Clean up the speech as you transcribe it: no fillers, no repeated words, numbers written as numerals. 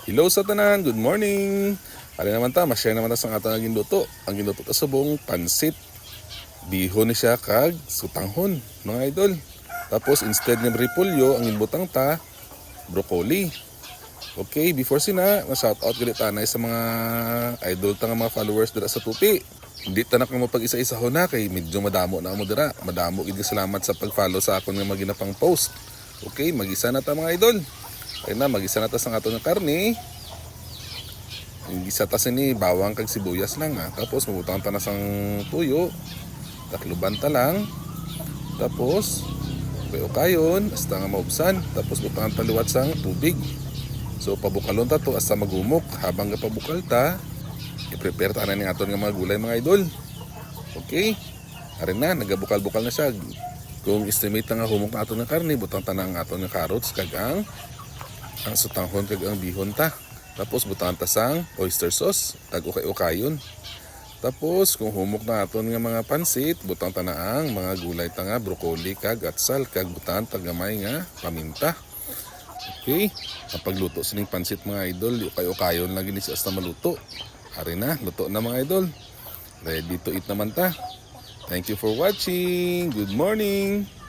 Hello sa tanan, good morning. Ali naman ta, ma-share naman ta sa ato naging luto. Ang ginuto ta subong pansit. Bihon ni siya kag sutanghon, mga idol. Tapos instead ng repolyo, ang inbutang ta broccoli. Okay, before sina, ma-shout out gali tanay sa mga idol ta nga mga followers dira sa Tupi. Hindi tanak mo pag isa-isa ho na kay medyo madamo na mo dira. Madamo gid salamat sa pag-follow sa akon nga maginapang post. Okay, magisa na ta mga idol. Ay na, magisa na ta sa ato ng karne. Gisa ta sini bawang kag sibuyas lang ha. Tapos mabutang ta na sang tuyo. Takluban ta lang. Tapos kayon hasta nga maubsan. Tapos butangan ta liwat sang tubig. So pabukalon ta to hasta magumok. Habang pabukal ta, i-prepare ta na ni aton nga mga gulay mga idol. Okay? Arin na, nagabukal-bukal na siya. Kung estimate na nga humok na aton nga karne, butang ta na ang aton nga carrots kag ang sutanghon kag ang bihon ta. Tapos butangan ta sang oyster sauce kag ukay-ukayon. Tapos kung humok na aton nga mga pansit, butang ta na ang mga gulay ta nga broccoli kag atsal kag butangan ta gamay nga paminta. Okay, ang pagluto sining pansit mga idol, ukay-ukayon lang gini siya hasta maluto. Ari na, luto na mga idol. Ready to eat naman ta. Thank you for watching. Good morning.